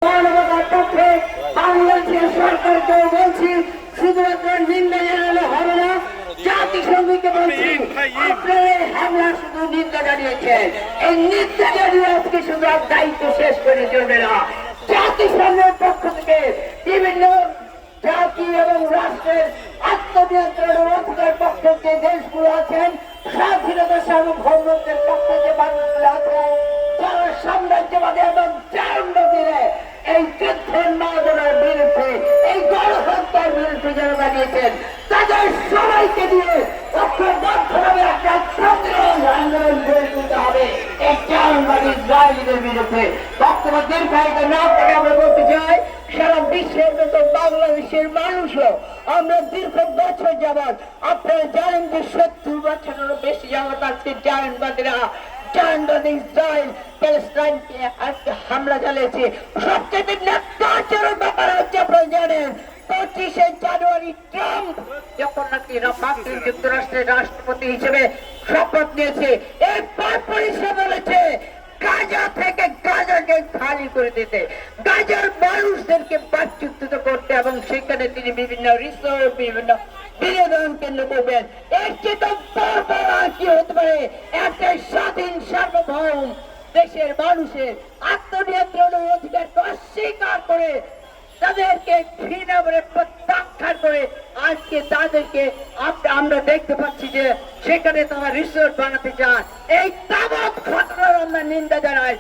মানবতার পক্ষে বাংলাদেশের সরকারকে বলছি, শুধুমাত্র নিন্দা জানালে হবে না, জাতিসংঘকে বলছি আপনারা এই হামলা শুধু নিন্দা জানিয়েছেন, এই নিন্দা জানিয়ে আজকে শুধু দায়িত্ব শেষ করে চলবে না। জাতিসংঘের পক্ষ থেকে বিভিন্ন জাতি এবং রাষ্ট্রের আত্মনিয়ন্ত্রণের অধিকার পক্ষে যে দেশগুলো আছেন, স্বাধীনতা সার্বভৌমত্বের পক্ষে যে মানুষগুলো আছেন, যারা সাম্রাজ্যবাদী এবং চারণবাদীরা এই যুদ্ধের মাদনার বিরুদ্ধে, এই গণহত্যার বিরুদ্ধে যারা দাঁড়িয়েছেন, তাদের সবাইকে দিয়ে ঐক্যবদ্ধভাবে একটা সংগ্রাম আন্দোলন গড়ে তুলতে হবে এই চারণবাদী ইসরায়েলিদের বিরুদ্ধে। বক্তব্য দীর্ঘায়িত না করে আমরা বলতে চাই, সারা বিশ্বের মতো বাংলাদেশের মানুষও আমরা দীর্ঘ বছর যাবৎ, আপনারা জানেন যে 70 বছরেরও বেশি যাবৎ আজকে চারণবাদীরা ইসরায়েল প্যালেস্টাইনকে আজকে হামলা চালিয়েছে। সবচেয়ে ন্যাক্কারজনক ব্যাপার হচ্ছে, আপনারা জানেন 25শে জানুয়ারি ট্রাম্প যখন নাকি মার্কিন যুক্তরাষ্ট্রের রাষ্ট্রপতি হিসেবে শপথ নিয়েছে, এরপর সে বলেছে গাজা থেকে গাজাকে খালি করে দিতে, গাজার মানুষদেরকে বাস্তুচ্যুত করতে, এবং সেখানে তিনি বিভিন্ন রিসোর্ট, বিভিন্ন বিনোদন কেন্দ্র করবেন। এর চেয়ে তো কি হতে পারে? একটা স্বাধীন সার্বভৌম দেশের মানুষের আত্মনিয়ন্ত্রণের অধিকারকে অস্বীকার করে, তাদেরকে ঘৃণা করে প্রত্যাখ্যান করে আজকে তাদেরকে আমরা দেখতে পাচ্ছি যে সেখানে তারা রিসোর্ট বানাতে চান। এই তাবৎ ঘটনার আমরা নিন্দা জানাই।